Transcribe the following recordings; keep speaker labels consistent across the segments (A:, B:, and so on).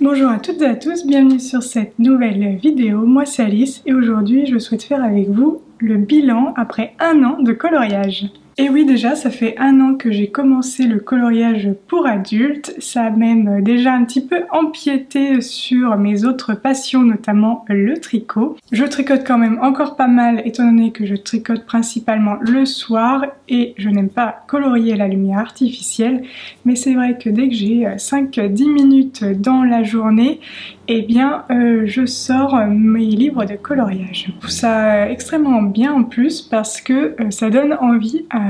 A: Bonjour à toutes et à tous, bienvenue sur cette nouvelle vidéo. Moi c'est Alice et aujourd'hui je souhaite faire avec vous le bilan après un an de coloriage. Et oui, déjà ça fait un an que j'ai commencé le coloriage pour adultes, ça a même déjà un petit peu empiété sur mes autres passions, notamment le tricot. Je tricote quand même encore pas mal étant donné que je tricote principalement le soir et je n'aime pas colorier la lumière artificielle, mais c'est vrai que dès que j'ai 5-10 minutes dans la journée, eh bien je sors mes livres de coloriage. Je trouve ça extrêmement bien en plus parce que ça donne envie à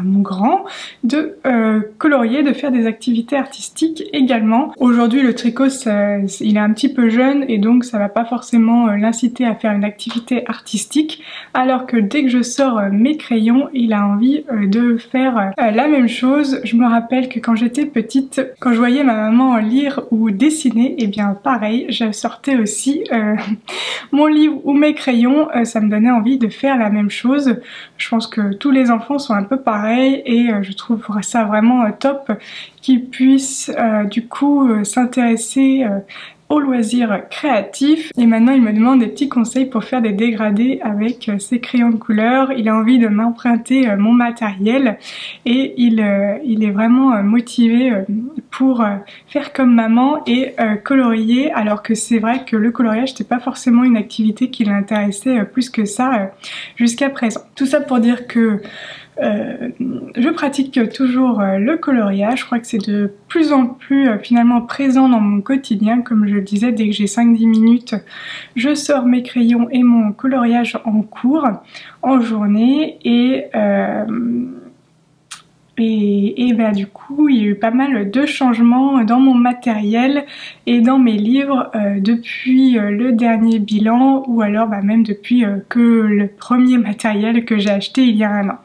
A: mon grand de colorier, de faire des activités artistiques également. Aujourd'hui le tricot il est un petit peu jeune et donc ça va pas forcément l'inciter à faire une activité artistique, alors que dès que je sors mes crayons il a envie de faire la même chose. Je me rappelle que quand j'étais petite, quand je voyais ma maman lire ou dessiner, et bien pareil, je sortais aussi mon livre ou mes crayons, ça me donnait envie de faire la même chose. Je pense que tous les enfants sont un peu pareils et je trouve ça vraiment top qu'ils puissent du coup s'intéresser aux loisirs créatifs. Et maintenant il me demande des petits conseils pour faire des dégradés avec ses crayons de couleur. Il a envie de m'emprunter mon matériel et il est vraiment motivé pour faire comme maman et colorier, alors que c'est vrai que le coloriage c'était pas forcément une activité qui l'intéressait plus que ça jusqu'à présent. Tout ça pour dire que je pratique toujours le coloriage. Je crois que c'est de plus en plus finalement présent dans mon quotidien. Comme je le disais, dès que j'ai 5-10 minutes, je sors mes crayons et mon coloriage en cours, en journée, et bah, du coup il y a eu pas mal de changements dans mon matériel et dans mes livres depuis le dernier bilan, ou alors bah, même depuis que le premier matériel que j'ai acheté il y a un an.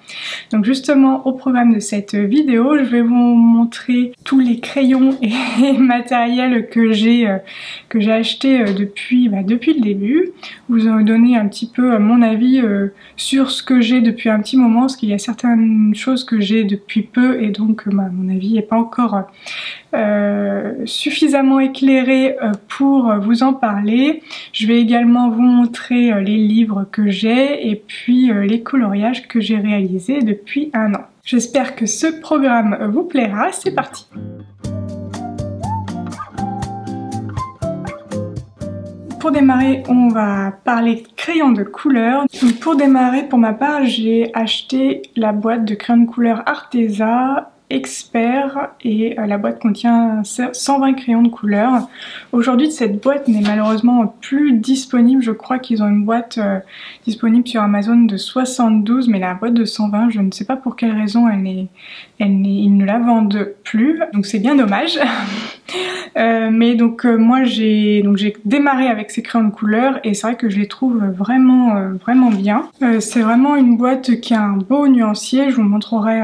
A: Donc justement au programme de cette vidéo je vais vous montrer tous les crayons et matériel que j'ai acheté depuis le début, vous donner un petit peu mon avis sur ce que j'ai depuis un petit moment, parce qu'il y a certaines choses que j'ai depuis peu et donc mon avis n'est pas encore suffisamment éclairé pour vous en parler. Je vais également vous montrer les livres que j'ai et puis les coloriages que j'ai réalisés depuis un an. J'espère que ce programme vous plaira, c'est parti! Pour démarrer, on va parler de crayons de couleur. Donc pour démarrer, pour ma part, j'ai acheté la boîte de crayons de couleur Arteza Expert et la boîte contient 120 crayons de couleur. Aujourd'hui cette boîte n'est malheureusement plus disponible, je crois qu'ils ont une boîte disponible sur Amazon de 72, mais la boîte de 120, je ne sais pas pour quelle raison ils ne la vendent plus, donc c'est bien dommage. Mais donc moi j'ai démarré avec ces crayons de couleur et c'est vrai que je les trouve vraiment bien. C'est vraiment une boîte qui a un beau nuancier, je vous montrerai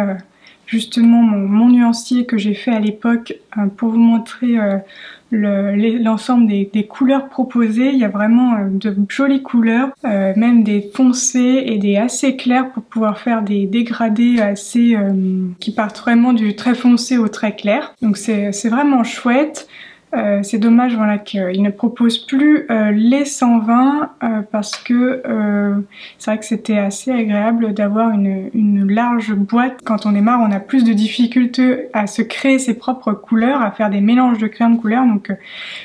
A: justement mon nuancier que j'ai fait à l'époque pour vous montrer l'ensemble des couleurs proposées. Il y a vraiment de jolies couleurs, même des foncées et des assez clairs pour pouvoir faire des dégradés assez qui partent vraiment du très foncé au très clair. Donc c'est vraiment chouette. C'est dommage voilà, qu'il ne propose plus les 120 parce que c'est vrai que c'était assez agréable d'avoir une large boîte. Quand on démarre, on a plus de difficultés à se créer ses propres couleurs, à faire des mélanges de crayons de couleurs, donc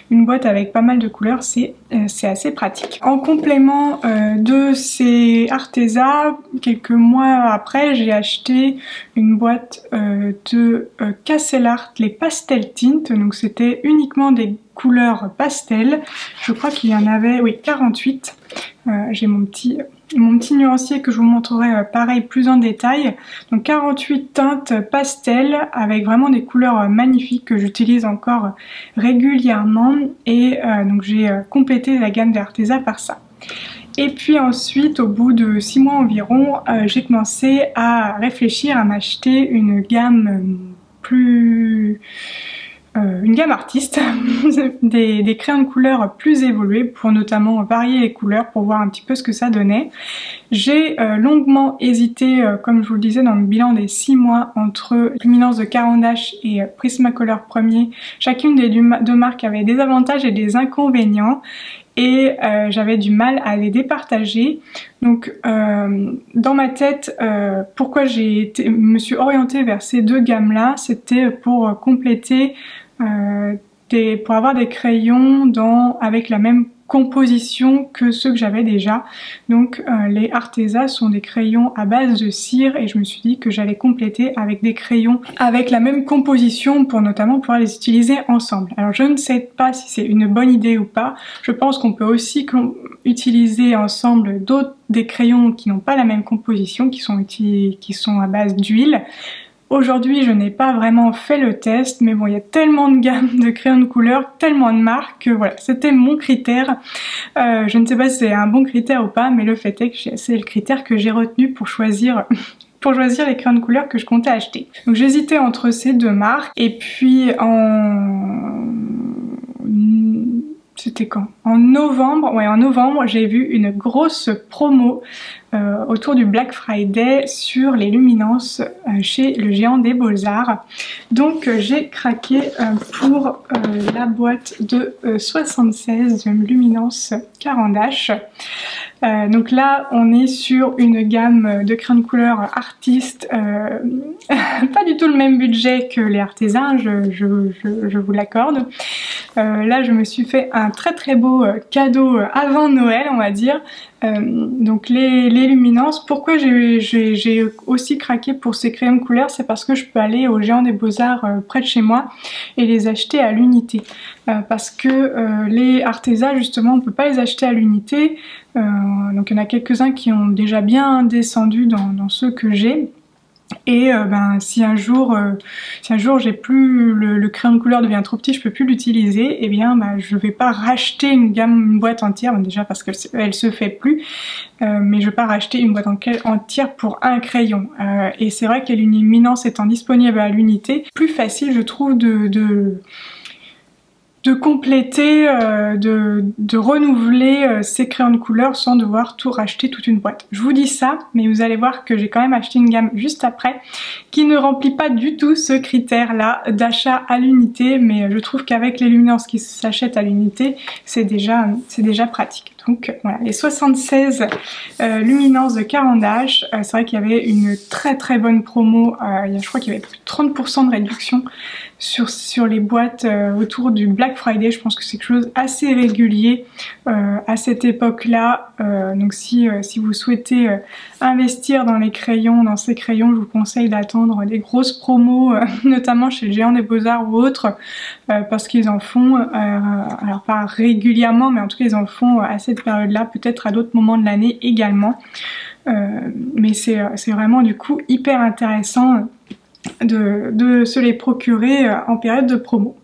A: une boîte avec pas mal de couleurs c'est assez pratique. En complément de ces Arteza, quelques mois après j'ai acheté une boîte de Castle Art, les Pastel Tint, donc c'était uniquement des couleurs pastel. Je crois qu'il y en avait, oui, 48. J'ai mon petit nuancier que je vous montrerai pareil plus en détail. Donc 48 teintes pastel avec vraiment des couleurs magnifiques que j'utilise encore régulièrement et donc j'ai complété la gamme d'Arteza par ça. Et puis ensuite, au bout de 6 mois environ, j'ai commencé à réfléchir à m'acheter une gamme plus une gamme artiste, des crayons de couleur plus évolués pour notamment varier les couleurs pour voir un petit peu ce que ça donnait. J'ai longuement hésité, comme je vous le disais dans le bilan des 6 mois, entre Luminance de Caran d'Ache et Prismacolor premier. Chacune des deux marques avait des avantages et des inconvénients et j'avais du mal à les départager. Donc dans ma tête, pourquoi me suis orientée vers ces deux gammes là, c'était pour compléter pour avoir des crayons avec la même composition que ceux que j'avais déjà. Donc les Arteza sont des crayons à base de cire et je me suis dit que j'allais compléter avec des crayons avec la même composition pour notamment pouvoir les utiliser ensemble. Alors je ne sais pas si c'est une bonne idée ou pas. Je pense qu'on peut aussi utiliser ensemble des crayons qui n'ont pas la même composition, qui sont à base d'huile. Aujourd'hui, je n'ai pas vraiment fait le test, mais bon, il y a tellement de gammes de crayons de couleur, tellement de marques, que voilà, c'était mon critère. Je ne sais pas si c'est un bon critère ou pas, mais le fait est que c'est le critère que j'ai retenu pour choisir les crayons de couleur que je comptais acheter. Donc j'hésitais entre ces deux marques, et puis c'était quand? En novembre, ouais, en novembre, j'ai vu une grosse promo autour du Black Friday sur les luminances chez le Géant des Beaux-Arts. Donc j'ai craqué pour la boîte de 76 luminances Caran d'Ache. Donc là on est sur une gamme de crayons de couleur artistes, pas du tout le même budget que les Arteza, je vous l'accorde. Là je me suis fait un très beau cadeau avant Noël, on va dire. Donc les luminances, pourquoi j'ai aussi craqué pour ces crayons de couleur, c'est parce que je peux aller au Géant des Beaux-Arts près de chez moi et les acheter à l'unité. Parce que les Arteza justement on peut pas les acheter à l'unité, donc il y en a quelques-uns qui ont déjà bien descendu dans ceux que j'ai. Et si un jour j'ai plus le crayon de couleur devient trop petit, je peux plus l'utiliser, et bien je vais pas racheter une boîte entière, déjà parce qu'elle se fait plus, mais je vais pas racheter une boîte entière pour un crayon. Et c'est vrai que les luminances étant disponibles à l'unité, plus facile je trouve de compléter, de renouveler ces crayons de couleur sans devoir tout racheter toute une boîte. Je vous dis ça, mais vous allez voir que j'ai quand même acheté une gamme juste après qui ne remplit pas du tout ce critère là d'achat à l'unité, mais je trouve qu'avec les luminances qui s'achètent à l'unité, c'est déjà pratique. Donc voilà, les 76 luminances de Caran d'Ache, c'est vrai qu'il y avait une très bonne promo, je crois qu'il y avait plus de 30% de réduction sur les boîtes autour du Black Friday. Je pense que c'est quelque chose assez régulier à cette époque-là. Donc si vous souhaitez investir dans ces crayons, je vous conseille d'attendre des grosses promos, notamment chez le Géant des Beaux-Arts ou autres, parce qu'ils en font, alors pas régulièrement, mais en tout cas ils en font à cette période-là, peut-être à d'autres moments de l'année également. Mais c'est vraiment du coup hyper intéressant de se les procurer en période de promo.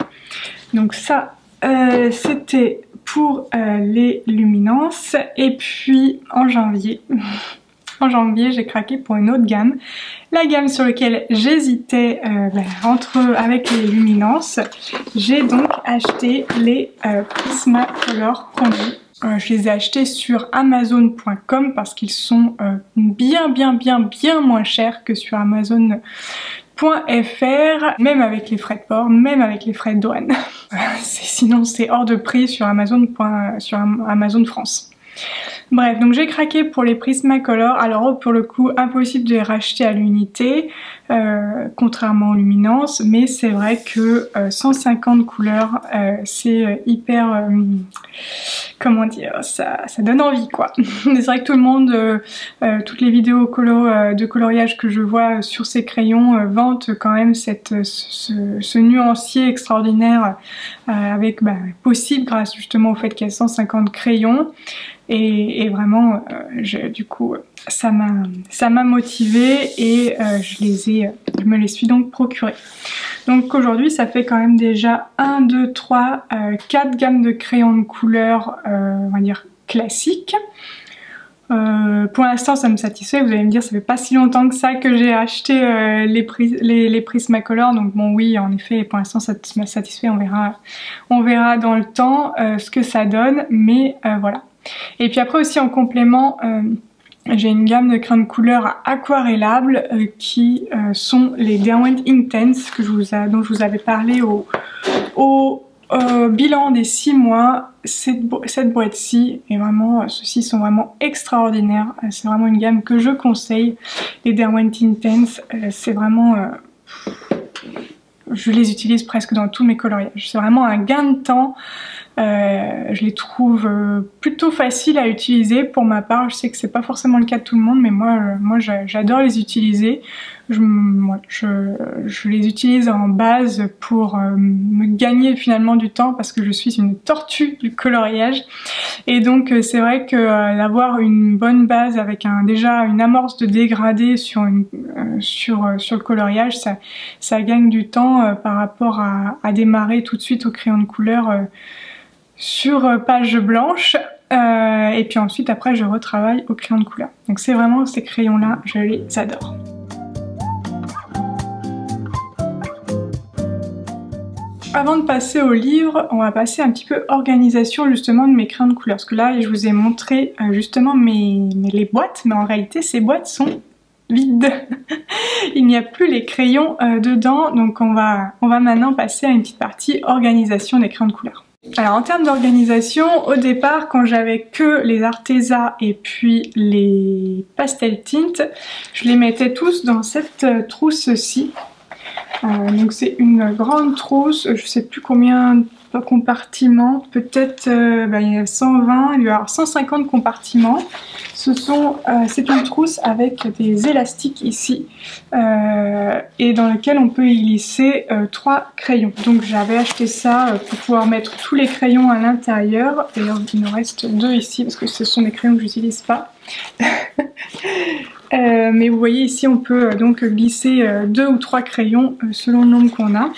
A: Donc ça c'était pour les luminances. Et puis en janvier j'ai craqué pour une autre gamme, la gamme sur laquelle j'hésitais avec les luminances. J'ai donc acheté les Prismacolor produits. Je les ai achetés sur Amazon.com parce qu'ils sont bien moins chers que sur Amazon.fr, même avec les frais de port, même avec les frais de douane. Sinon c'est hors de prix sur Amazon France. Bref, donc j'ai craqué pour les Prismacolor. Alors pour le coup, impossible de les racheter à l'unité, contrairement aux luminances, mais c'est vrai que 150 couleurs, c'est hyper... comment dire, ça donne envie quoi. C'est vrai que tout le monde, toutes les vidéos de coloriage que je vois sur ces crayons vantent quand même ce nuancier extraordinaire avec possible grâce justement au fait qu'il y a 150 crayons. Et vraiment, du coup, ça m'a motivée et je me les suis donc procurées. Donc aujourd'hui, ça fait quand même déjà 1, 2, 3, 4 gammes de crayons de couleur, on va dire classiques. Pour l'instant ça me satisfait. Vous allez me dire, ça fait pas si longtemps que ça que j'ai acheté les Prismacolor, donc bon oui en effet pour l'instant ça m'a satisfait, on verra dans le temps ce que ça donne, mais voilà. Et puis après aussi en complément, j'ai une gamme de crayons de couleur aquarellables qui sont les Derwent Intense dont je vous avais parlé au bilan des 6 mois. Cette boîte-ci, et vraiment ceux-ci sont vraiment extraordinaires. C'est vraiment une gamme que je conseille. Les Derwent Intense, c'est vraiment... je les utilise presque dans tous mes coloriages. C'est vraiment un gain de temps. Je les trouve plutôt faciles à utiliser pour ma part. Je sais que c'est pas forcément le cas de tout le monde, mais moi j'adore les utiliser. Je les utilise en base pour me gagner finalement du temps, parce que je suis une tortue du coloriage. Et donc c'est vrai que d'avoir une bonne base avec déjà une amorce de dégradé sur le coloriage, ça gagne du temps par rapport à démarrer tout de suite au crayon de couleur sur page blanche, et puis ensuite après je retravaille au crayon de couleur. Donc c'est vraiment ces crayons là, je les adore. Avant de passer au livre, on va passer un petit peu organisation justement de mes crayons de couleur, parce que là je vous ai montré justement les boîtes, mais en réalité ces boîtes sont vides. Il n'y a plus les crayons dedans, donc on va maintenant passer à une petite partie organisation des crayons de couleur. Alors en termes d'organisation, au départ quand j'avais que les Arteza et puis les Pastel Tint, je les mettais tous dans cette trousse-ci. Donc c'est une grande trousse, je sais plus combien de compartiments, peut-être il y a 120, il y a 150 compartiments. C'est une trousse avec des élastiques ici et dans lequel on peut y glisser 3 crayons. Donc j'avais acheté ça pour pouvoir mettre tous les crayons à l'intérieur. D'ailleurs il me reste 2 ici parce que ce sont des crayons que j'utilise pas. Mais vous voyez ici on peut donc glisser 2 ou 3 crayons selon le nombre qu'on a,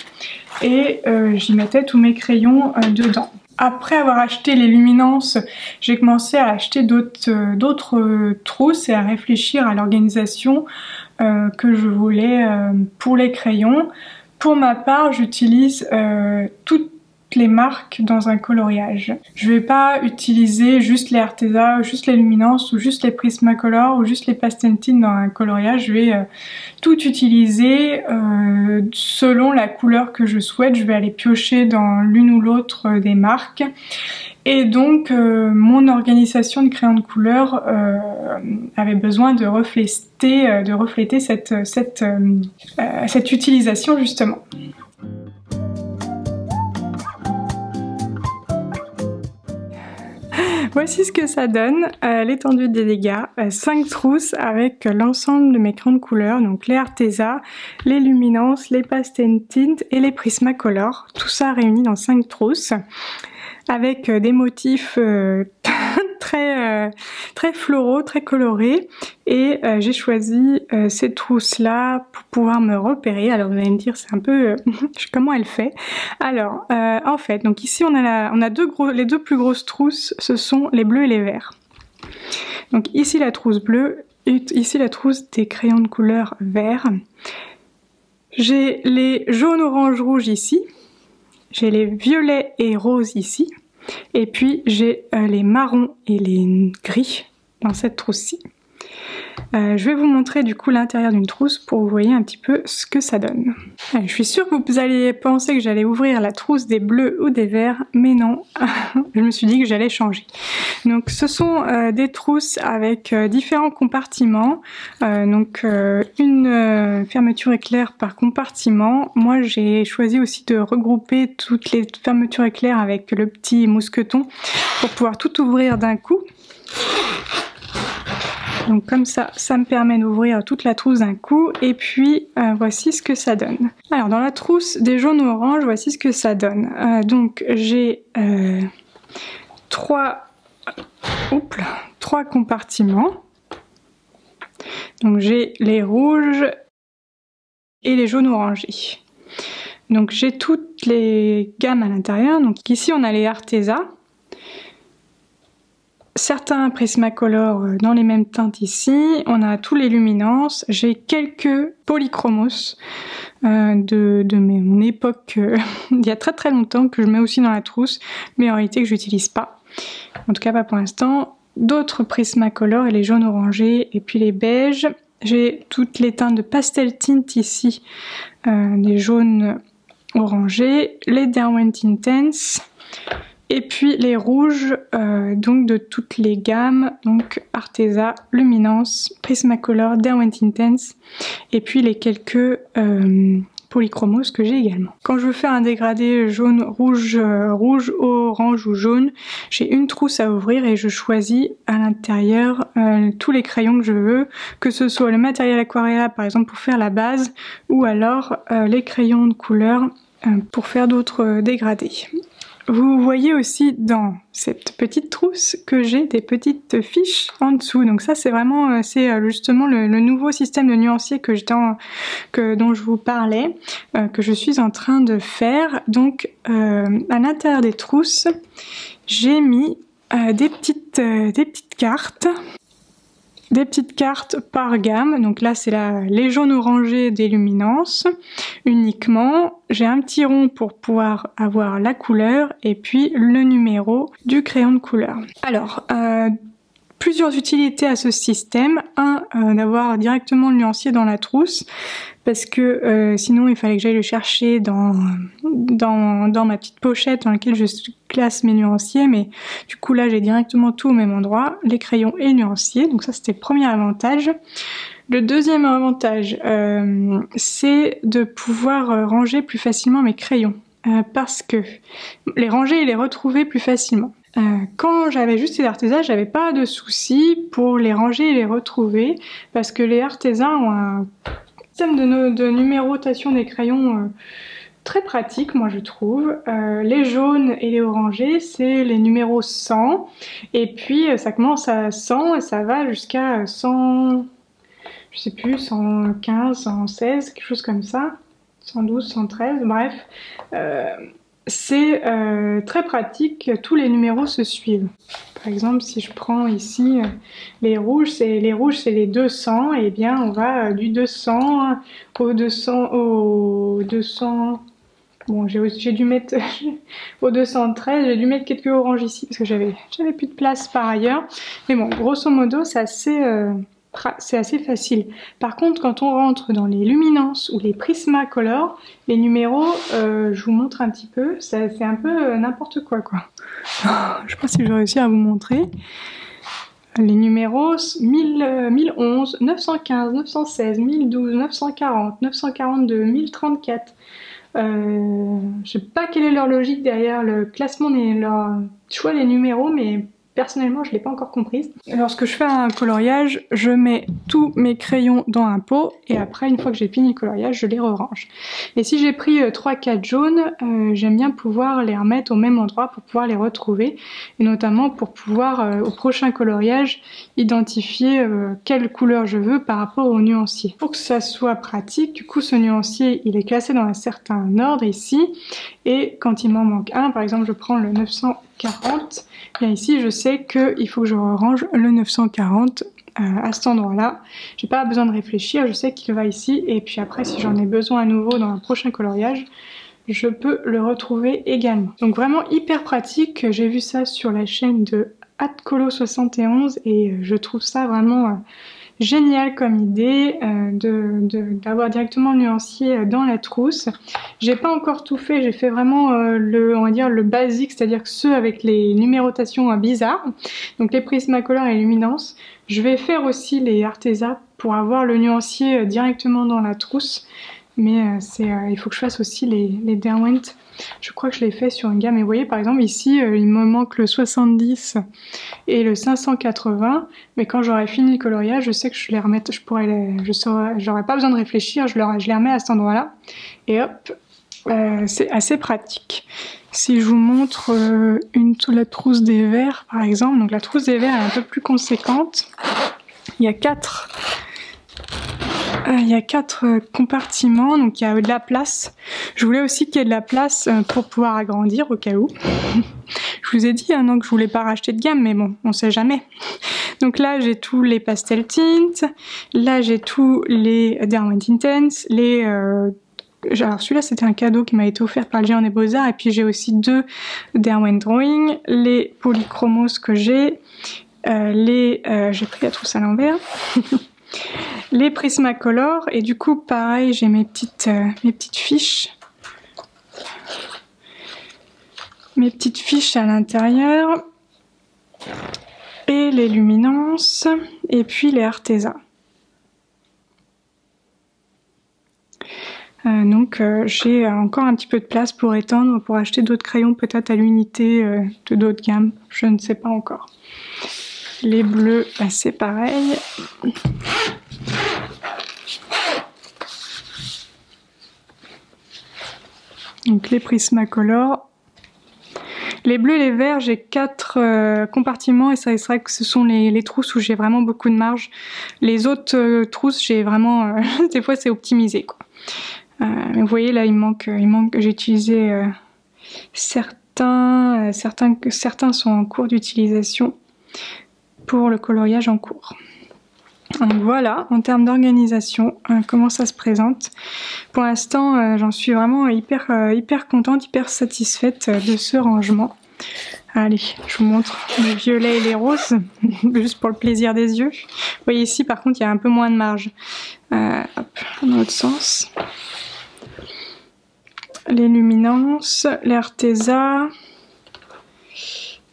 A: et j'y mettais tous mes crayons dedans. Après avoir acheté les luminances, j'ai commencé à acheter d'autres trousses et à réfléchir à l'organisation que je voulais pour les crayons. Pour ma part, j'utilise toutes les marques dans un coloriage. Je vais pas utiliser juste les Arteza, ou juste les luminances, ou juste les Prismacolor, ou juste les Pastel Tint dans un coloriage. Je vais tout utiliser selon la couleur que je souhaite. Je vais aller piocher dans l'une ou l'autre des marques. Et donc mon organisation de crayons de couleur avait besoin de refléter cette utilisation justement. Voici ce que ça donne, l'étendue des dégâts, 5 trousses avec l'ensemble de mes crayons de couleur, donc les Arteza, les luminances, les Pastel Tint et les Prismacolor, tout ça réuni dans 5 trousses, avec des motifs très floraux, très colorés, et j'ai choisi ces trousses là pour pouvoir me repérer. Alors vous allez me dire c'est un peu comment elle fait. Alors en fait donc ici on a les deux plus grosses trousses, ce sont les bleus et les verts. Donc ici la trousse bleue et ici la trousse des crayons de couleur vert. J'ai les jaunes, orange, rouge ici, j'ai les violets et roses ici, et puis j'ai les marrons et les gris dans cette trousse-ci. Je vais vous montrer du coup l'intérieur d'une trousse pour que vous voyez un petit peu ce que ça donne. Je suis sûre que vous allez penser que j'allais ouvrir la trousse des bleus ou des verts, mais non, je me suis dit que j'allais changer. Donc ce sont des trousses avec différents compartiments, donc une fermeture éclair par compartiment. Moi j'ai choisi aussi de regrouper toutes les fermetures éclair avec le petit mousqueton pour pouvoir tout ouvrir d'un coup. Donc comme ça, ça me permet d'ouvrir toute la trousse d'un coup, et puis voici ce que ça donne. Alors dans la trousse des jaunes ou oranges, voici ce que ça donne. Donc j'ai 3 compartiments. Donc j'ai les rouges et les jaunes orangés. Donc j'ai toutes les gammes à l'intérieur. Donc ici on a les Arteza.
B: certains Prismacolor dans les mêmes teintes ici. On a tous les luminances. J'ai quelques polychromos de mon époque il y a très longtemps que je mets aussi dans la trousse, mais en réalité que j'utilise pas. En tout cas pas pour l'instant. D'autres Prismacolor et les jaunes orangés et puis les beiges. J'ai toutes les teintes de pastel tint ici, les jaunes orangés, les Derwent Intense. Et puis les rouges, donc de toutes les gammes, donc Arteza, Luminance, Prismacolor, Derwent Intense, et puis les quelques polychromos que j'ai également. Quand je veux faire un dégradé jaune, rouge, orange ou jaune, j'ai une trousse à ouvrir et je choisis à l'intérieur tous les crayons que je veux, que ce soit le matériel Aquarella par exemple pour faire la base, ou alors les crayons de couleur pour faire d'autres dégradés. Vous voyez aussi dans cette petite trousse que j'ai des petites fiches en dessous. Donc ça c'est vraiment, c'est justement le nouveau système de nuancier dont je vous parlais, que je suis en train de faire. Donc à l'intérieur des trousses, j'ai mis des petites cartes. Des petites cartes par gamme, donc là c'est les jaunes orangés des luminances uniquement. J'ai un petit rond pour pouvoir avoir la couleur et puis le numéro du crayon de couleur. Alors, plusieurs utilités à ce système. D'avoir directement le nuancier dans la trousse, parce que sinon il fallait que j'aille le chercher dans ma petite pochette dans laquelle je classe mes nuanciers, mais du coup là j'ai directement tout au même endroit, les crayons et le nuancier, donc ça c'était le premier avantage. Le deuxième avantage, c'est de pouvoir ranger plus facilement mes crayons, parce que les ranger et les retrouver plus facilement. Quand j'avais juste les Arteza, j'avais pas de soucis pour les ranger et les retrouver, parce que les Arteza ont un système de numérotation des crayons très pratique, moi je trouve. Les jaunes et les orangés, c'est les numéros 100, et puis ça commence à 100 et ça va jusqu'à 100, je sais plus, 115, 116, quelque chose comme ça, 112, 113, bref. C'est très pratique, tous les numéros se suivent. Par exemple, si je prends ici les rouges, c'est les 200, et bien on va du 200 au 200. Bon, j'ai dû mettre au 213, j'ai dû mettre quelques oranges ici parce que j'avais plus de place par ailleurs. Mais bon, grosso modo, c'est assez facile. Par contre, quand on rentre dans les luminances ou les Prismacolor, les numéros, je vous montre un petit peu, c'est un peu n'importe quoi. Je sais pas si je vais réussir à vous montrer. Les numéros 1011, 915, 916, 1012, 940, 942, 1034. Je sais pas quelle est leur logique derrière le classement, leur choix des numéros, mais personnellement je l'ai pas encore comprise. Lorsque je fais un coloriage, je mets tous mes crayons dans un pot et après une fois que j'ai fini le coloriage, je les re-range. Et si j'ai pris 3-4 jaunes, j'aime bien pouvoir les remettre au même endroit pour pouvoir les retrouver, et notamment pour pouvoir au prochain coloriage identifier quelle couleur je veux par rapport au nuancier. Pour que ça soit pratique, du coup ce nuancier il est classé dans un certain ordre ici, et quand il m'en manque un, par exemple je prends le 940, bien ici je sais qu'il faut que je range le 940 à cet endroit-là. J'ai pas besoin de réfléchir, je sais qu'il va ici, et puis après si j'en ai besoin à nouveau dans un prochain coloriage, je peux le retrouver également. Donc vraiment hyper pratique, j'ai vu ça sur la chaîne de @colo71 et je trouve ça vraiment génial comme idée d'avoir directement le nuancier dans la trousse. J'ai pas encore tout fait, j'ai fait vraiment on va dire le basique, c'est-à-dire que ceux avec les numérotations bizarres, donc les Prismacolor et les luminances. Je vais faire aussi les Arteza pour avoir le nuancier directement dans la trousse, mais il faut que je fasse aussi les Derwent. Je crois que je l'ai fait sur une gamme, et vous voyez par exemple ici il me manque le 70 et le 580, mais quand j'aurai fini le coloriage je sais que je les remettre, j'aurai pas besoin de réfléchir, je les remets à cet endroit là et hop, c'est assez pratique. Si je vous montre la trousse des verts par exemple, donc la trousse des verts est un peu plus conséquente, il y a 4 compartiments, donc il y a de la place. Je voulais aussi qu'il y ait de la place pour pouvoir agrandir au cas où. Je vous ai dit que je voulais pas racheter de gamme, mais bon, on sait jamais. Donc là, j'ai tous les pastel tints, là j'ai tous les Derwent Intense, alors celui-là c'était un cadeau qui m'a été offert par le Géant des Beaux-Arts, et puis j'ai aussi 2 Derwent Drawing, les Polychromos que j'ai, j'ai pris la trousse à l'envers, les Prismacolor, et du coup pareil j'ai mes petites fiches. Mes petites fiches à l'intérieur, et les luminances, et puis les Arteza. Donc j'ai encore un petit peu de place pour étendre, pour acheter d'autres crayons peut-être à l'unité de d'autres gammes, je ne sais pas encore. Les bleus, bah, c'est pareil. Donc les Prismacolor. Les bleus et les verts, j'ai 4 compartiments, et ça serait que ce sont les trousses où j'ai vraiment beaucoup de marge. Les autres trousses, j'ai vraiment... des fois, c'est optimisé, quoi. Mais vous voyez, là, il manque j'ai utilisé certains sont en cours d'utilisation pour le coloriage en cours. Donc voilà, en termes d'organisation, comment ça se présente. Pour l'instant, j'en suis vraiment hyper contente, hyper satisfaite de ce rangement. Allez, je vous montre les violets et les roses, juste pour le plaisir des yeux. Vous voyez ici, par contre, il y a un peu moins de marge. Hop, dans l'autre sens. Les luminances, les Arteza,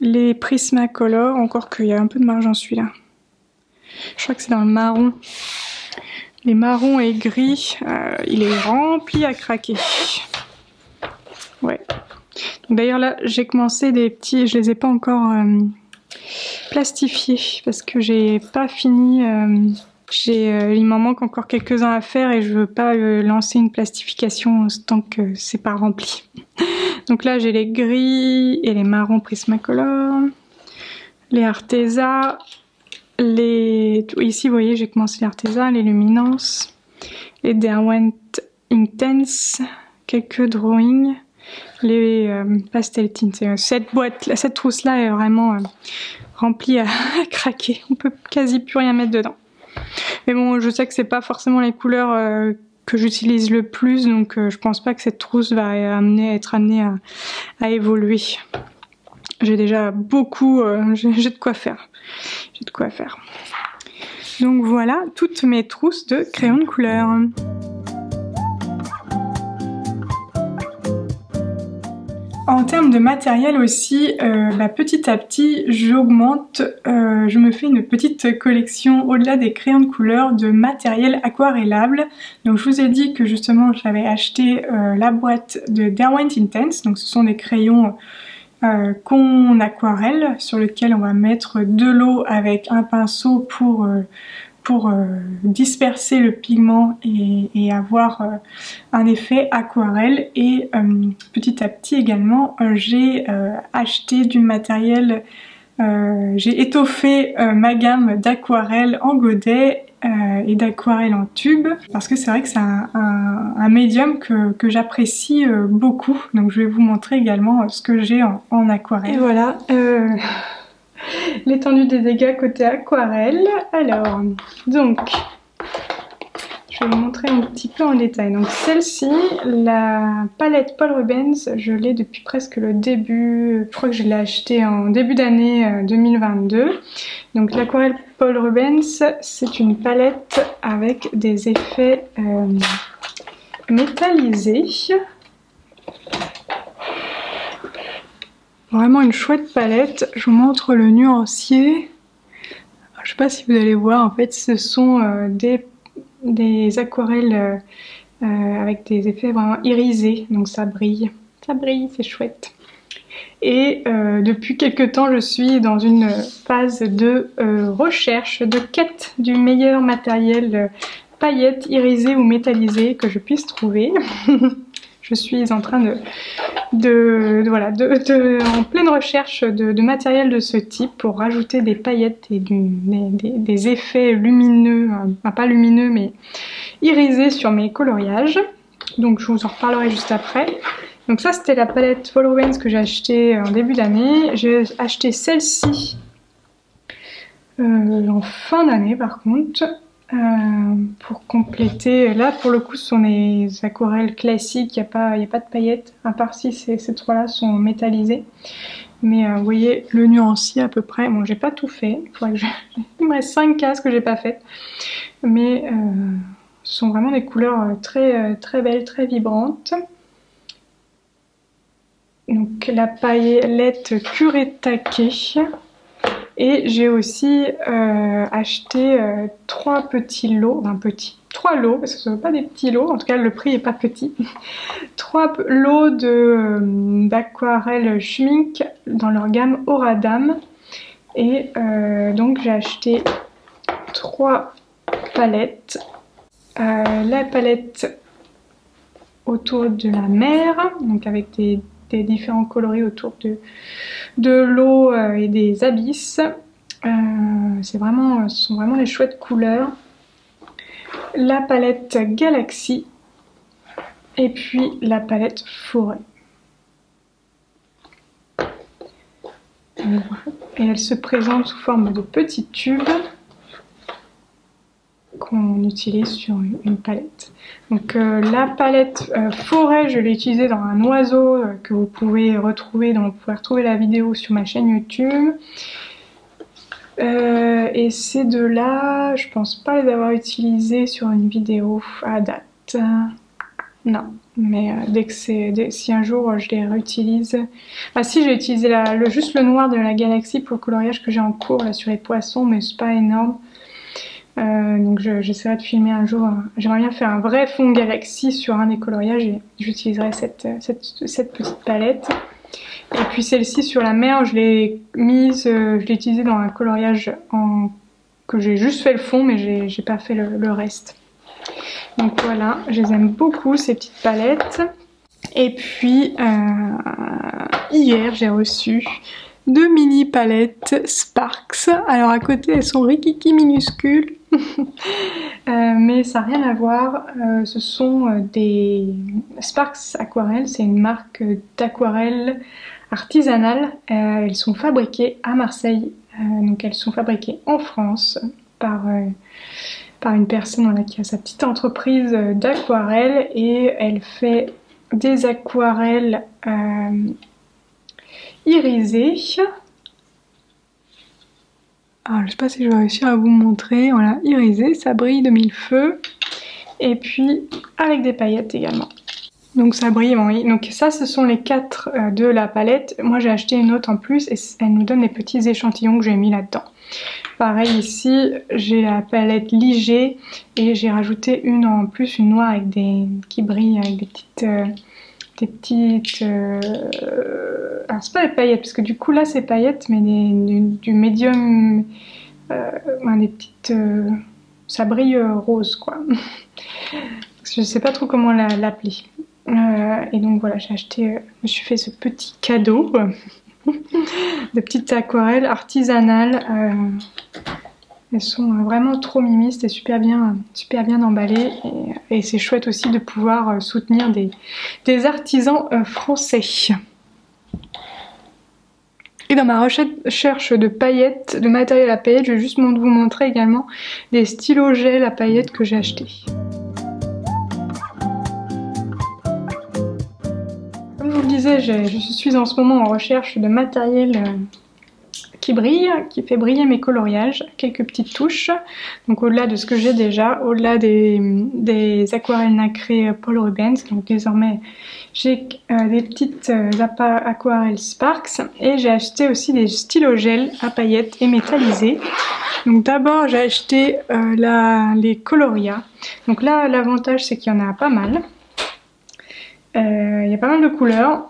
B: les Prismacolor, encore qu'il y a un peu de marge en celui-là. Je crois que c'est dans le marron. Les marrons et gris, il est rempli à craquer. Ouais. D'ailleurs là, j'ai commencé des petits, je les ai pas encore plastifiés parce que j'ai pas fini. Il m'en manque encore quelques-uns à faire et je veux pas lancer une plastification tant que c'est pas rempli. Donc là, j'ai les gris et les marrons Prismacolor, les Arteza. Ici, vous voyez, j'ai commencé les Arteza, les luminances, les Derwent Intense, quelques drawings, les pastel tints. Cette trousse-là est vraiment remplie à craquer. On peut quasi plus rien mettre dedans. Mais bon, je sais que c'est pas forcément les couleurs que j'utilise le plus, donc je pense pas que cette trousse va être amenée à évoluer. J'ai déjà beaucoup, j'ai de quoi faire. J'ai de quoi faire. Donc voilà, toutes mes trousses de crayons de couleur. En termes de matériel aussi, petit à petit, j'augmente, je me fais une petite collection au-delà des crayons de couleur de matériel aquarellable. Donc je vous ai dit que justement j'avais acheté la boîte de Derwent Intense, donc ce sont des crayons qu'on aquarelle, sur lequel on va mettre de l'eau avec un pinceau pour disperser le pigment et avoir un effet aquarelle. Et petit à petit également, j'ai acheté du matériel, j'ai étoffé ma gamme d'aquarelle en godet et d'aquarelle en tube, parce que c'est vrai que c'est un médium que j'apprécie beaucoup. Donc je vais vous montrer également ce que j'ai en aquarelle. Et voilà l'étendue des dégâts côté aquarelle. Alors, donc, je vais vous montrer un petit peu en détail. Donc celle-ci, la palette Paul Rubens, je l'ai depuis presque le début, je crois que je l'ai achetée en début d'année 2022. Donc l'aquarelle Paul Rubens, c'est une palette avec des effets métallisés. Vraiment une chouette palette. Je vous montre le nuancier. Je sais pas si vous allez voir, en fait ce sont des aquarelles avec des effets vraiment irisés, donc ça brille, c'est chouette. Et depuis quelques temps je suis dans une phase de recherche, de quête du meilleur matériel paillettes irisées ou métallisées que je puisse trouver. Je suis en train en pleine recherche de matériel de ce type pour rajouter des paillettes et des effets lumineux, enfin pas lumineux mais irisés sur mes coloriages. Donc je vous en reparlerai juste après. Donc ça c'était la palette Paul Rubens que j'ai achetée en début d'année. J'ai acheté celle-ci en fin d'année par contre. Pour compléter, là pour le coup ce sont des aquarelles classiques, il n'y a pas de paillettes, à part si ces trois là sont métallisées. Mais vous voyez le nuancier à peu près, bon j'ai pas tout fait, il me reste 5 cases que j'ai pas faites. Mais ce sont vraiment des couleurs très belles, très vibrantes. Donc la paillette Kuretake. Et j'ai aussi acheté 3 petits lots, enfin petits, 3 lots, parce que ce ne sont pas des petits lots, en tout cas le prix n'est pas petit. 3 lots d'aquarelle schmink dans leur gamme Auradam. Et donc j'ai acheté 3 palettes. La palette autour de la mer, donc avec des différents coloris autour de l'eau et des abysses. Ce sont vraiment des chouettes couleurs. La palette Galaxy et puis la palette Forêt. Et elle se présente sous forme de petits tubes qu'on utilise sur une palette. Donc la palette Forêt, je l'ai utilisée dans un oiseau que vous pouvez retrouver, dont vous pouvez retrouver la vidéo sur ma chaîne YouTube. Et ces deux-là, je pense pas les avoir utilisés sur une vidéo à date. Non, mais dès que si un jour je les réutilise. Ah si, j'ai utilisé juste le noir de la Galaxie pour le coloriage que j'ai en cours là sur les poissons, mais c'est pas énorme. Donc j'essaierai de filmer un jour, j'aimerais bien faire un vrai fond Galaxy sur un des coloriages et j'utiliserai cette petite palette. Et puis celle-ci sur la mer, je l'ai utilisée dans un coloriage que j'ai juste fait le fond, mais j'ai pas fait le reste. Donc voilà, je les aime beaucoup ces petites palettes. Et puis hier j'ai reçu 2 mini palettes Sparks. Alors à côté elles sont rikiki minuscules. Mais ça n'a rien à voir. Ce sont des Sparks Aquarelles. C'est une marque d'aquarelles artisanales. Elles sont fabriquées à Marseille. Donc elles sont fabriquées en France par une personne qui a sa petite entreprise d'aquarelle. Et elle fait des aquarelles irisées. Alors, je ne sais pas si je vais réussir à vous montrer. Voilà, irisé, ça brille de mille feux. Et puis avec des paillettes également. Donc ça brille, bon, oui. Donc ça, ce sont les 4 de la palette. Moi j'ai acheté une autre en plus et elle nous donne les petits échantillons que j'ai mis là-dedans. Pareil ici, j'ai la palette Liger et j'ai rajouté une en plus, une noire avec qui brille avec des petites... alors c'est pas des paillettes parce que du coup là c'est paillettes mais du médium, des petites... ça brille rose quoi. Je sais pas trop comment l'appeler. Et donc voilà, j'ai acheté, je me suis fait ce petit cadeau de petites aquarelles artisanales. Elles sont vraiment trop mimi, c'était super bien emballé et c'est chouette aussi de pouvoir soutenir des artisans français. Et dans ma recherche de paillettes, de matériel à paillettes, je vais juste vous montrer également des stylos gel à paillettes que j'ai achetés. Comme je vous le disais, je suis en ce moment en recherche de matériel qui brille, qui fait briller mes coloriages, quelques petites touches. Donc au-delà de ce que j'ai déjà, au-delà des aquarelles nacrées Paul Rubens, donc désormais j'ai des petites aquarelles Sparks et j'ai acheté aussi des stylos gel à paillettes et métallisés. Donc d'abord j'ai acheté les Coloria. Donc là l'avantage c'est qu'il y en a pas mal. Il y a pas mal de couleurs.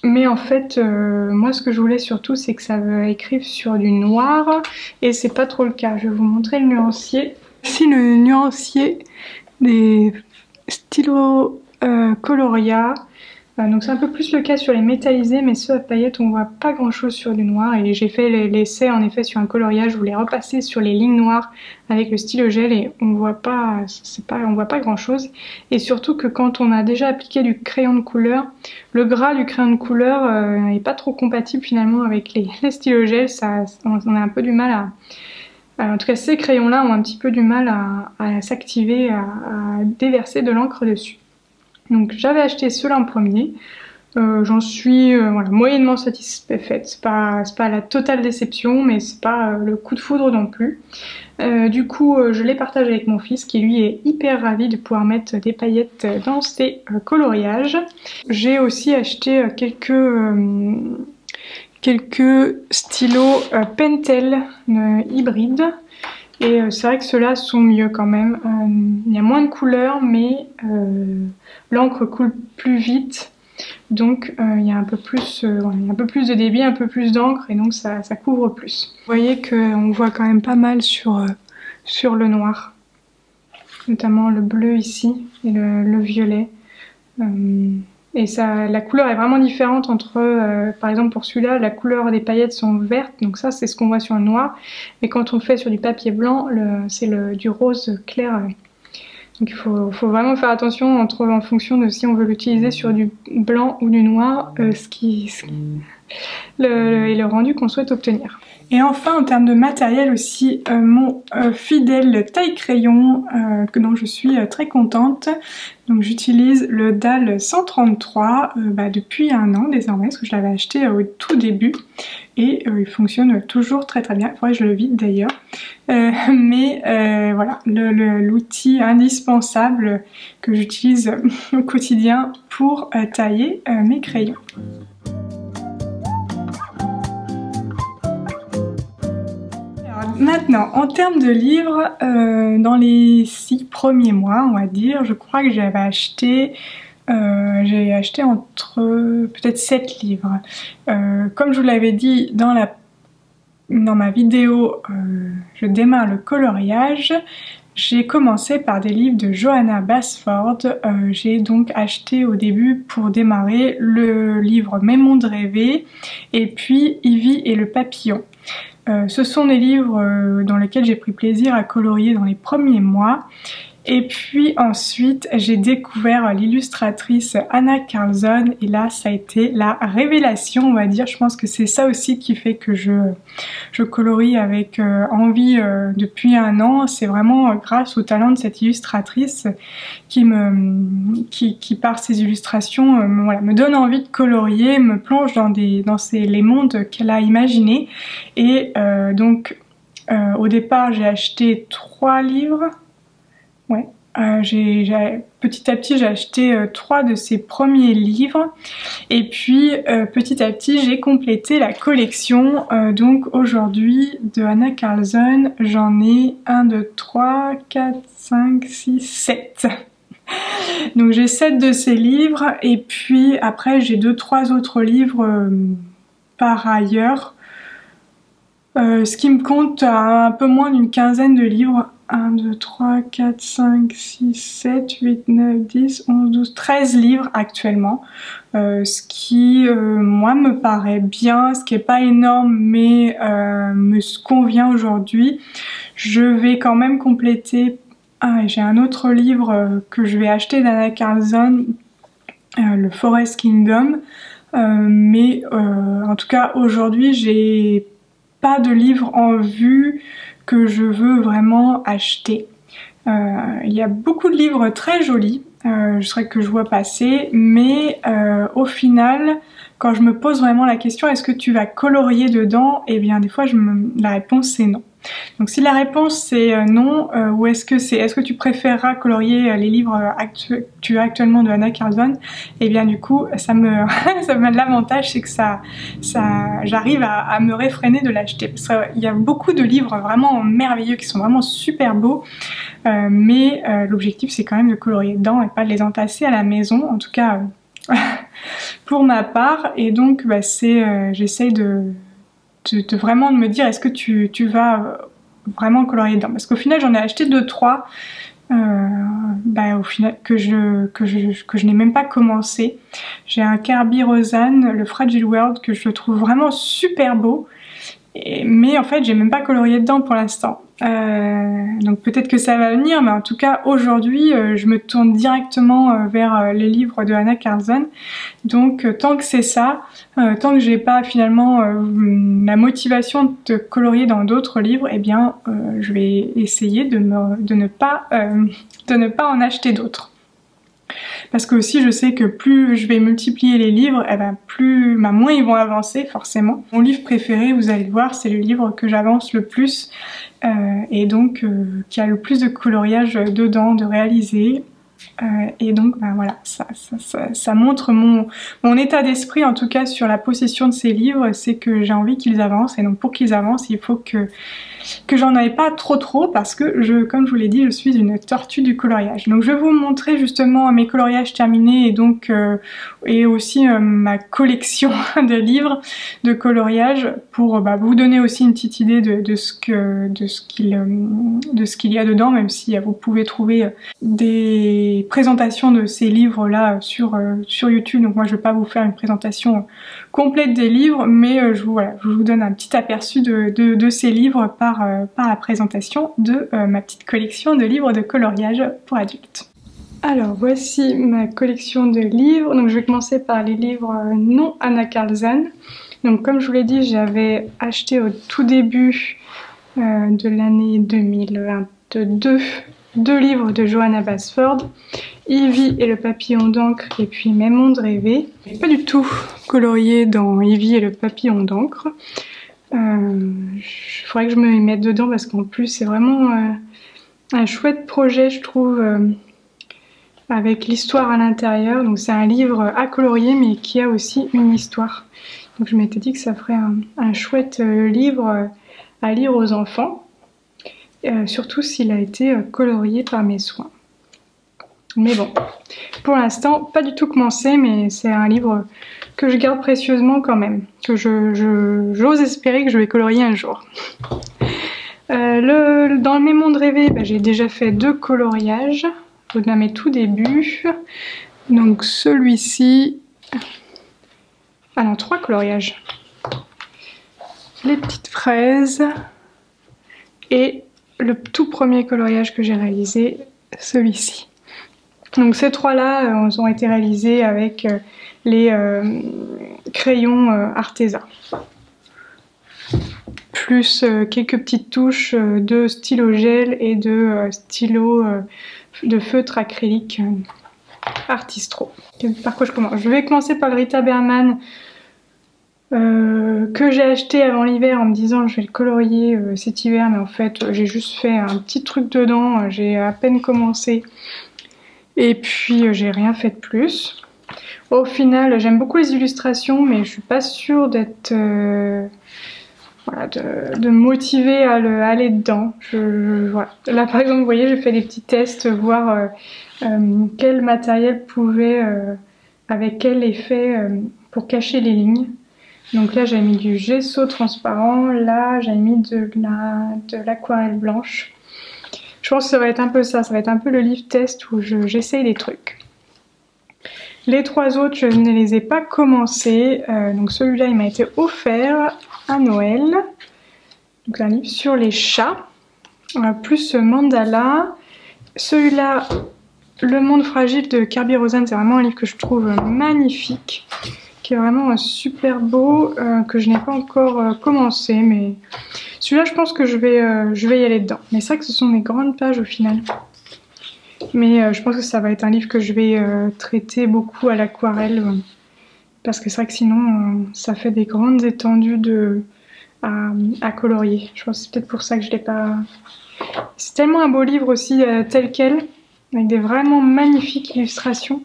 B: Mais en fait, moi ce que je voulais surtout c'est que ça écrive sur du noir et c'est pas trop le cas. Je vais vous montrer le nuancier. Ici le nuancier des stylos Coloria. Donc c'est un peu plus le cas sur les métallisés, mais ceux à paillettes on voit pas grand chose sur du noir, et j'ai fait l'essai en effet sur un coloriage, je voulais repasser sur les lignes noires avec le stylo gel et on voit pas grand chose, et surtout que quand on a déjà appliqué du crayon de couleur, le gras du crayon de couleur n'est pas trop compatible finalement avec les stylos gel, on a un peu du mal en tout cas ces crayons là ont un petit peu du mal à s'activer, à déverser de l'encre dessus. Donc j'avais acheté ceux-là en premier, j'en suis voilà, moyennement satisfaite, c'est pas la totale déception, mais c'est pas le coup de foudre non plus. Du coup je les partage avec mon fils qui lui est hyper ravi de pouvoir mettre des paillettes dans ses coloriages. J'ai aussi acheté quelques stylos Pentel hybrides. Et c'est vrai que ceux-là sont mieux quand même. Il y a moins de couleurs, mais l'encre coule plus vite. Donc il y a un peu plus de débit, un peu plus d'encre, et donc ça couvre plus. Vous voyez qu'on voit quand même pas mal sur le noir. Notamment le bleu ici et le violet. Et la couleur est vraiment différente entre, par exemple pour celui-là, la couleur des paillettes sont vertes, donc ça c'est ce qu'on voit sur le noir. Mais quand on le fait sur du papier blanc, c'est du rose clair. Donc il faut vraiment faire attention en fonction de si on veut l'utiliser sur du blanc ou du noir, et le rendu qu'on souhaite obtenir. Et enfin en termes de matériel aussi, mon fidèle taille-crayon dont je suis très contente. Donc j'utilise le DAL 133 depuis un an désormais, parce que je l'avais acheté au tout début. Et il fonctionne toujours très très bien, il faudrait que je le vide d'ailleurs. Voilà, l'outil indispensable que j'utilise au quotidien pour tailler mes crayons. Maintenant, en termes de livres, dans les 6 premiers mois, on va dire, je crois que j'ai acheté entre peut-être 7 livres. Comme je vous l'avais dit dans ma vidéo, je démarre le coloriage. J'ai commencé par des livres de Johanna Basford. J'ai donc acheté au début pour démarrer le livre Mes mondes rêvés et puis Ivy et le papillon. Ce sont des livres dans lesquels j'ai pris plaisir à colorier dans les premiers mois. Et puis ensuite, j'ai découvert l'illustratrice Anna Carlson et là, ça a été la révélation, on va dire. Je pense que c'est ça aussi qui fait que je colorie avec envie depuis un an. C'est vraiment grâce au talent de cette illustratrice qui par ses illustrations me donne envie de colorier, me plonge dans les mondes qu'elle a imaginés. Et au départ, j'ai acheté 3 livres. Ouais, petit à petit j'ai acheté 3 de ses premiers livres et puis petit à petit j'ai complété la collection. Donc aujourd'hui de Anna Carlson j'en ai 1, 2, 3, 4, 5, 6, 7. Donc j'ai 7 de ces livres et puis après j'ai 2-3 autres livres par ailleurs. Ce qui me compte à un peu moins d'une quinzaine de livres. 1, 2, 3, 4, 5, 6, 7, 8, 9, 10, 11, 12, 13 livres actuellement. Ce qui, moi, me paraît bien, ce qui n'est pas énorme, mais me convient aujourd'hui. Je vais quand même compléter... j'ai un autre livre que je vais acheter d'Anna Carlson, le Forest Kingdom. En tout cas, aujourd'hui, j'ai pas de livre en vue que je veux vraiment acheter. Il y a beaucoup de livres très jolis, que je vois passer, mais au final, quand je me pose vraiment la question est-ce que tu vas colorier dedans, et bien des fois la réponse c'est non. Donc si la réponse c'est non, ou est-ce que tu préféreras colorier les livres que tu as actuellement de Anna Carlson, et bien du coup l'avantage c'est que j'arrive à me réfréner de l'acheter. Parce qu'il y a beaucoup de livres vraiment merveilleux qui sont vraiment super beaux, mais l'objectif c'est quand même de colorier dedans et pas de les entasser à la maison, en tout cas pour ma part. Et donc j'essaye de vraiment me dire est-ce que tu vas vraiment colorier dedans, parce qu'au final j'en ai acheté 2-3
A: au final que je n'ai même pas commencé. J'ai un Kerby Roseanne, le Fragile World, que je trouve vraiment super beau, mais en fait j'ai même pas colorié dedans pour l'instant. Donc peut-être que ça va venir, mais en tout cas aujourd'hui je me tourne directement vers les livres de Hanna Karlzon. Donc tant que c'est ça, tant que j'ai pas finalement la motivation de colorier dans d'autres livres, eh bien je vais essayer de ne pas en acheter d'autres. Parce que aussi je sais que plus je vais multiplier les livres, eh ben moins ils vont avancer forcément. Mon livre préféré, vous allez le voir, c'est le livre que j'avance le plus et donc qui a le plus de coloriage dedans, de réaliser. Et donc voilà, ça montre mon état d'esprit en tout cas sur la possession de ces livres, c'est que j'ai envie qu'ils avancent, et donc pour qu'ils avancent il faut que j'en avais pas trop parce que comme je vous l'ai dit, je suis une tortue du coloriage. Donc je vais vous montrer justement mes coloriages terminés et donc et aussi ma collection de livres de coloriage pour vous donner aussi une petite idée de ce qu'il y a dedans, même si vous pouvez trouver des présentations de ces livres là sur YouTube. Donc moi je vais pas vous faire une présentation complète des livres, mais je vous donne un petit aperçu de ces livres par la présentation de ma petite collection de livres de coloriage pour adultes. Alors voici ma collection de livres. Donc je vais commencer par les livres non Hanna Karlzon. Donc comme je vous l'ai dit, j'avais acheté au tout début de l'année 2022 deux livres de Johanna Basford, Ivy et le papillon d'encre et puis Mes mondes rêvés. Pas du tout colorié dans Ivy et le papillon d'encre. Il faudrait que je me mette dedans parce qu'en plus c'est vraiment un chouette projet je trouve, avec l'histoire à l'intérieur. Donc c'est un livre à colorier mais qui a aussi une histoire. Donc je m'étais dit que ça ferait un chouette livre à lire aux enfants. Surtout s'il a été colorié par mes soins. Mais bon, pour l'instant, pas du tout commencé, mais c'est un livre que je garde précieusement quand même, que j'ose espérer que je vais colorier un jour. Dans Mes mondes rêvés, j'ai déjà fait 2 coloriages, à mes tout débuts. Donc celui-ci... Ah non, 3 coloriages. Les petites fraises et le tout premier coloriage que j'ai réalisé, celui-ci. Donc ces 3-là ont été réalisés avec les crayons artésans. Plus quelques petites touches de stylo gel et de stylo de feutre acrylique Artistro. Par quoi je commence? Je vais commencer par le Rita Berman que j'ai acheté avant l'hiver en me disant je vais le colorier cet hiver, mais en fait j'ai juste fait un petit truc dedans, j'ai à peine commencé et puis j'ai rien fait de plus. Au final j'aime beaucoup les illustrations, mais je suis pas sûre d'être de me motiver à aller dedans. Voilà. Là par exemple vous voyez, j'ai fait des petits tests, voir quel matériel pouvait, avec quel effet pour cacher les lignes. Donc là j'ai mis du gesso transparent, là j'ai mis de l'aquarelle blanche. Je pense que ça va être un peu ça va être un peu le livre test où j'essaye des trucs. Les 3 autres je ne les ai pas commencés, donc celui-là il m'a été offert à Noël. Donc un livre sur les chats, plus mandala. Celui-là, Le monde fragile de Kerby Roseanne, c'est vraiment un livre que je trouve magnifique, qui est vraiment super beau, que je n'ai pas encore commencé, mais celui-là je pense que je vais y aller dedans. Mais c'est vrai que ce sont des grandes pages au final. Mais je pense que ça va être un livre que je vais traiter beaucoup à l'aquarelle, parce que c'est vrai que sinon ça fait des grandes étendues à colorier. Je pense que c'est peut-être pour ça que je l'ai pas... C'est tellement un beau livre aussi tel quel, avec des vraiment magnifiques illustrations.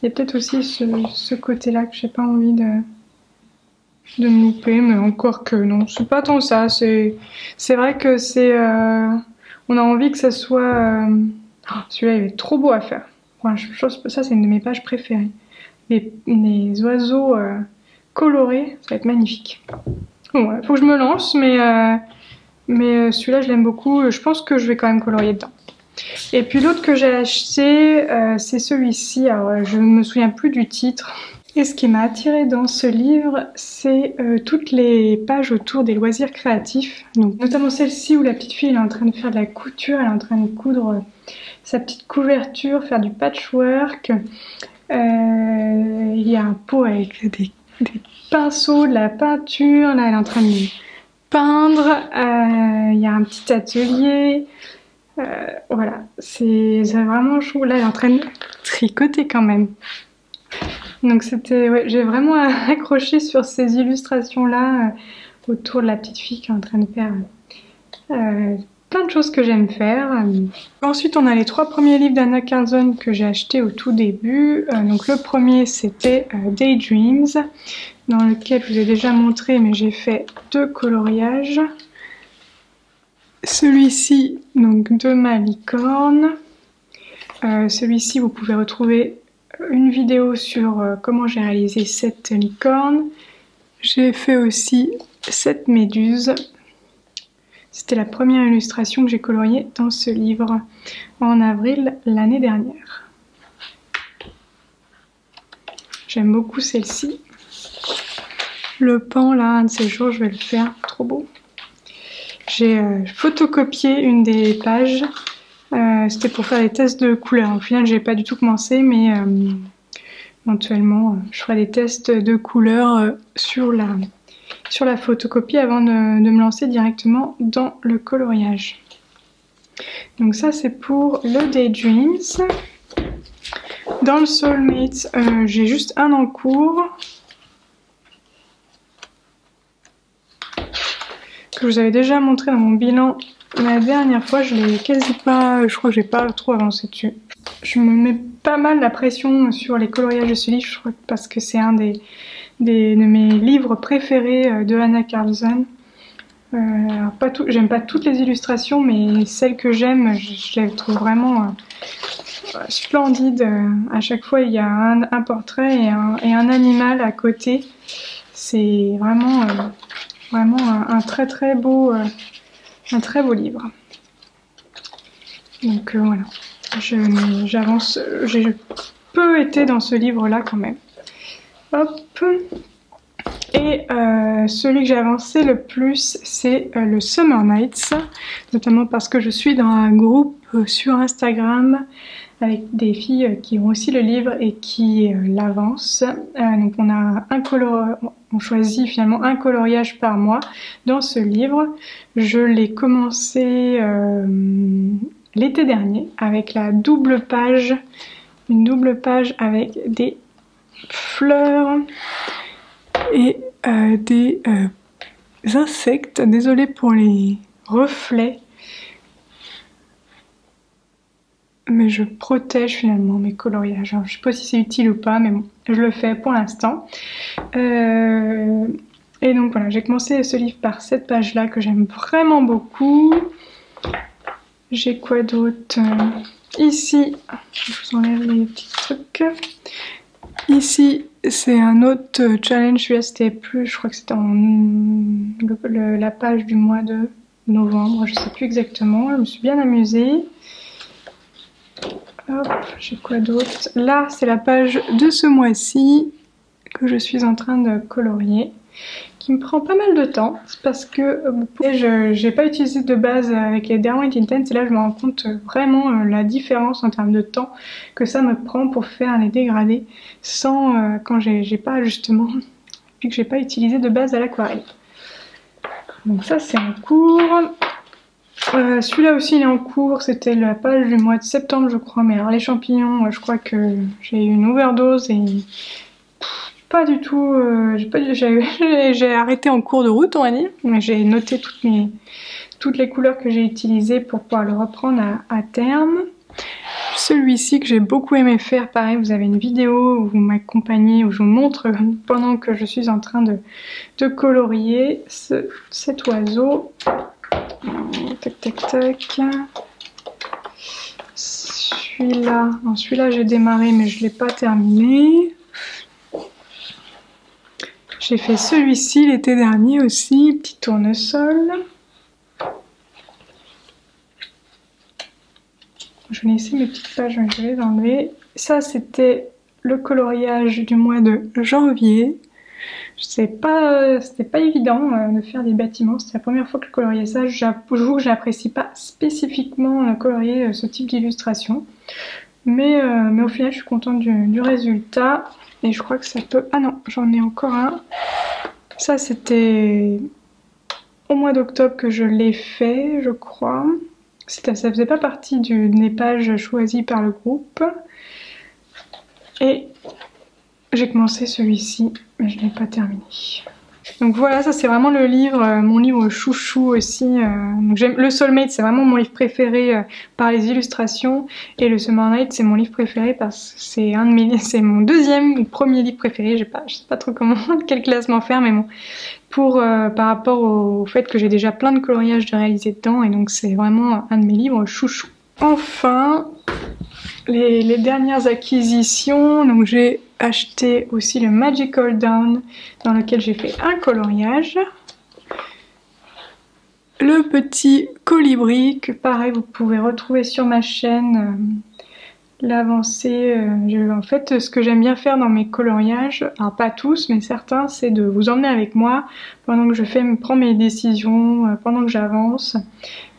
A: Il y a peut-être aussi ce côté-là que j'ai pas envie de me louper, mais encore que non, c'est pas tant ça. C'est vrai que c'est... on a envie que ça soit... Oh, celui-là il est trop beau à faire. Enfin, ça c'est une de mes pages préférées. Les oiseaux colorés, ça va être magnifique. Bon, ouais, faut que je me lance, mais celui-là je l'aime beaucoup. Je pense que je vais quand même colorier dedans.
B: Et puis l'autre que j'ai acheté, c'est celui-ci. Alors je ne me souviens plus du titre. Et ce qui m'a attirée dans ce livre, c'est toutes les pages autour des loisirs créatifs. Donc, notamment celle-ci où la petite fille elle est en train de faire de la couture, elle est en train de coudre sa petite couverture, faire du patchwork. Il y a un pot avec des pinceaux, de la peinture, là elle est en train de peindre. Il y a un petit atelier. Voilà, c'est vraiment chou. Là elle est en train de tricoter quand même. Donc c'était, ouais, j'ai vraiment accroché sur ces illustrations là autour de la petite fille qui est en train de faire plein de choses que j'aime faire. Ensuite on a les 3 premiers livres d'Anna Carlson que j'ai achetés au tout début. Donc le premier c'était Daydreams, dans lequel je vous ai déjà montré mais j'ai fait 2 coloriages. Celui-ci donc de ma licorne. Celui-ci vous pouvez retrouver une vidéo sur comment j'ai réalisé cette licorne. J'ai fait aussi cette méduse. C'était la première illustration que j'ai coloriée dans ce livre en avril l'année dernière. J'aime beaucoup celle-ci. Le pan là, un de ces jours je vais le faire, trop beau. J'ai photocopié une des pages. C'était pour faire des tests de couleurs. Au final, j'ai pas du tout commencé, mais éventuellement, je ferai des tests de couleurs sur la photocopie avant de me lancer directement dans le coloriage. Donc ça, c'est pour le Daydreams. Dans le Soulmates, j'ai juste un en cours. Que je vous avais déjà montré dans mon bilan la dernière fois, je l'ai quasi pas, je crois que j'ai pas trop avancé dessus. Je me mets pas mal la pression sur les coloriages de ce livre, je crois, parce que c'est un de mes livres préférés de Anna Carlson. J'aime pas toutes les illustrations, mais celles que j'aime, je les trouve vraiment splendides. À chaque fois, il y a un portrait et un animal à côté. C'est vraiment, un très beau livre. Donc voilà, j'avance, j'ai peu été dans ce livre-là quand même. Hop. Et celui que j'ai avancé le plus, c'est le Summer Nights, notamment parce que je suis dans un groupe sur Instagram avec des filles qui ont aussi le livre et qui l'avancent. Donc on choisit finalement un coloriage par mois dans ce livre. Je l'ai commencé l'été dernier avec la double page, une double page avec des fleurs et des insectes. Désolée pour les reflets. Mais je protège finalement mes coloriages. Alors, je sais pas si c'est utile ou pas, mais bon, je le fais pour l'instant. Et donc voilà, j'ai commencé ce livre par cette page-là que j'aime vraiment beaucoup. J'ai quoi d'autre? Ici, je vous enlève les petits trucs. Ici, c'est un autre challenge. Celui-là, c'était plus, je crois que c'était la page du mois de novembre. Je sais plus exactement. Je me suis bien amusée. Hop, j'ai quoi d'autre? Là, c'est la page de ce mois-ci que je suis en train de colorier, qui me prend pas mal de temps. C'est parce que je n'ai pas utilisé de base avec les Derwent Intense et là je me rends compte vraiment la différence en termes de temps que ça me prend pour faire les dégradés sans quand j'ai pas justement, puis que j'ai pas utilisé de base à l'aquarelle. Donc ça c'est en cours. Celui-là aussi il est en cours, c'était la page du mois de septembre je crois, mais alors les champignons, je crois que j'ai eu une overdose et pas du tout, j'ai arrêté en cours de route on va dire, mais j'ai noté toutes les couleurs que j'ai utilisées pour pouvoir le reprendre à terme. Celui-ci que j'ai beaucoup aimé faire, pareil, vous avez une vidéo où vous m'accompagnez, où je vous montre pendant que je suis en train de colorier cet oiseau. Tac tac tac. Celui-là j'ai démarré mais je l'ai pas terminé. J'ai fait celui-ci l'été dernier aussi, petit tournesol. Je vais laisser mes petites pages, mais je vais les enlever. Ça, c'était le coloriage du mois de janvier. C'était pas évident de faire des bâtiments. C'était la première fois que je coloriais ça. J'avoue que je n'apprécie pas spécifiquement colorier ce type d'illustration. Mais au final, je suis contente du résultat. Et je crois que ça peut... Ah non, j'en ai encore un. Ça, c'était au mois d'octobre que je l'ai fait, je crois. Ça faisait pas partie des pages choisies par le groupe. Et j'ai commencé celui-ci, mais je n'ai pas terminé. Donc voilà, ça c'est vraiment le livre, mon livre chouchou aussi. Donc le Soulmate, c'est vraiment mon livre préféré par les illustrations. Et le Summer Night, c'est mon livre préféré parce que c'est mon deuxième ou premier livre préféré. Je sais pas trop quel classement faire, mais bon. Par rapport au fait que j'ai déjà plein de coloriages de réaliser dedans. Et donc c'est vraiment un de mes livres chouchou. Enfin, les dernières acquisitions. Donc j'ai acheté aussi le Magical Dawn dans lequel j'ai fait un coloriage. Le petit colibri que pareil vous pouvez retrouver sur ma chaîne. L'avancée, en fait ce que j'aime bien faire dans mes coloriages, alors pas tous mais certains, c'est de vous emmener avec moi pendant que je prends mes décisions, pendant que j'avance.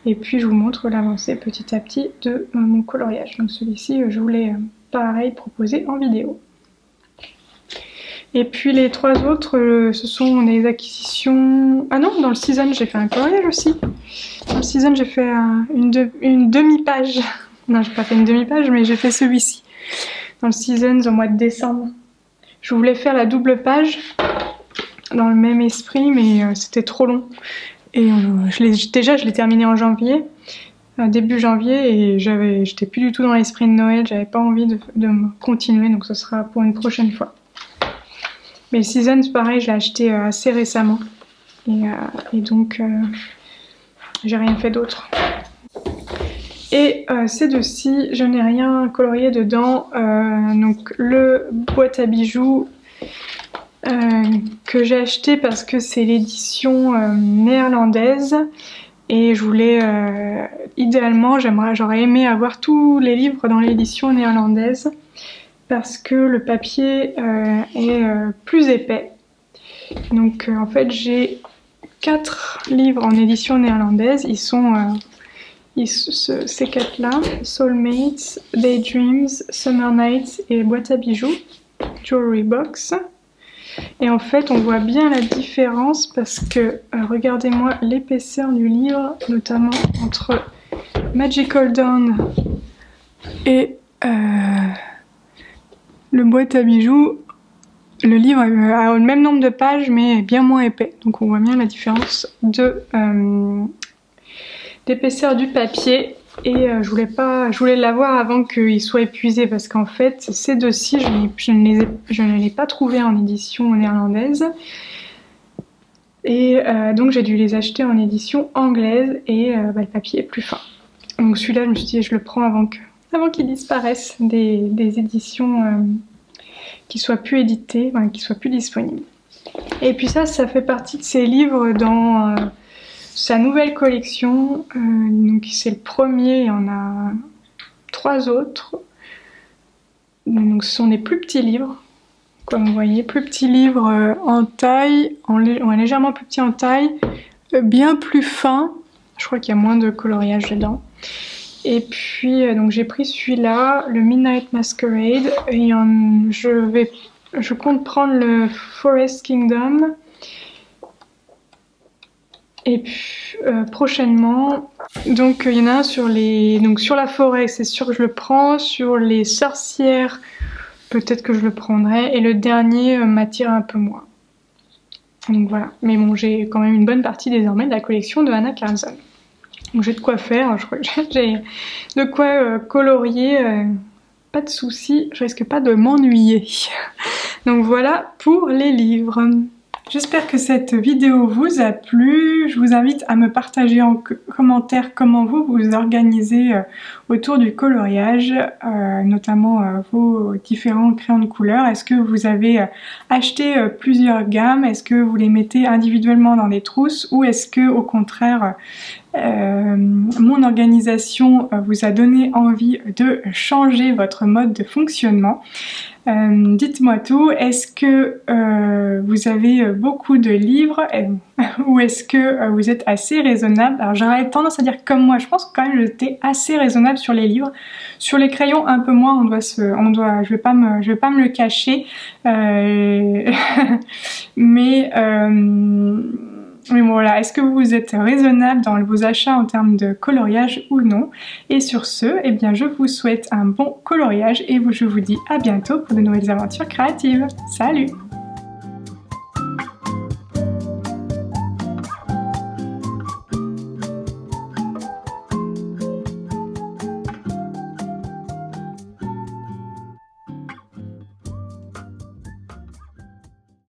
B: Et puis je vous montre l'avancée petit à petit de mon coloriage. Donc celui-ci je voulais pareil proposer en vidéo. Et puis les trois autres, ce sont des acquisitions... Ah non, dans le season j'ai fait un coloriage aussi. Dans le season j'ai fait une demi-page. Non, j'ai pas fait une demi-page, mais j'ai fait celui-ci. Dans le season au mois de décembre. Je voulais faire la double page dans le même esprit, mais c'était trop long. Et déjà je l'ai terminé en janvier, début janvier, et j'étais plus du tout dans l'esprit de Noël, j'avais pas envie de continuer, donc ce sera pour une prochaine fois. Mais le season c'est pareil, je l'ai acheté assez récemment, et donc j'ai rien fait d'autre. Et ces deux-ci, je n'ai rien colorié dedans, donc le boîte à bijoux que j'ai acheté parce que c'est l'édition néerlandaise et je voulais idéalement j'aurais aimé avoir tous les livres dans l'édition néerlandaise parce que le papier est plus épais. Donc en fait j'ai 4 livres en édition néerlandaise, ils sont ces 4 là, Soulmates, Daydreams, Summer Nights et boîte à bijoux, Jewelry Box. Et en fait on voit bien la différence parce que regardez-moi l'épaisseur du livre, notamment entre Magical Dawn et le boîte à bijoux. Le livre a le même nombre de pages mais est bien moins épais, donc on voit bien la différence d'épaisseur du papier. Et je voulais l'avoir avant qu'il soit épuisé parce qu'en fait ces deux-ci je ne les ai pas trouvés en édition néerlandaise et donc j'ai dû les acheter en édition anglaise et le papier est plus fin. Donc celui-là je me suis dit je le prends avant qu'il disparaisse des éditions qui soient plus éditées, qui soient plus disponibles. Et puis ça fait partie de ces livres dans sa nouvelle collection, donc c'est le premier, il y en a 3 autres. Donc ce sont des plus petits livres, comme vous voyez, plus petits livres en taille, légèrement plus petits en taille, bien plus fins. Je crois qu'il y a moins de coloriage dedans. Et puis donc j'ai pris celui-là, le Midnight Masquerade, et je compte prendre le Forest Kingdom. Et puis prochainement, donc il y en a un sur la forêt, c'est sûr que je le prends, sur les sorcières, peut-être que je le prendrai, et le dernier m'attire un peu moins. Donc voilà, mais bon, j'ai quand même une bonne partie désormais de la collection de Anna Karlsson. Donc j'ai de quoi faire, je crois que j'ai de quoi colorier, pas de soucis, je risque pas de m'ennuyer. Donc voilà pour les livres. J'espère que cette vidéo vous a plu. Je vous invite à me partager en commentaire comment vous vous organisez autour du coloriage, notamment vos différents crayons de couleur. Est-ce que vous avez acheté plusieurs gammes? Est-ce que vous les mettez individuellement dans des trousses? Ou est-ce que au contraire
A: mon organisation vous a donné envie de changer votre mode de fonctionnement. Dites-moi tout, est-ce que vous avez beaucoup de livres ou est-ce que vous êtes assez raisonnable? Alors j'aurais tendance à dire comme moi, je pense que quand même j'étais assez raisonnable sur les livres. Sur les crayons un peu moins, je vais pas me le cacher. Mais voilà, est-ce que vous êtes raisonnable dans vos achats en termes de coloriage ou non? Et sur ce, eh bien, je vous souhaite un bon coloriage et je vous dis à bientôt pour de nouvelles aventures créatives. Salut!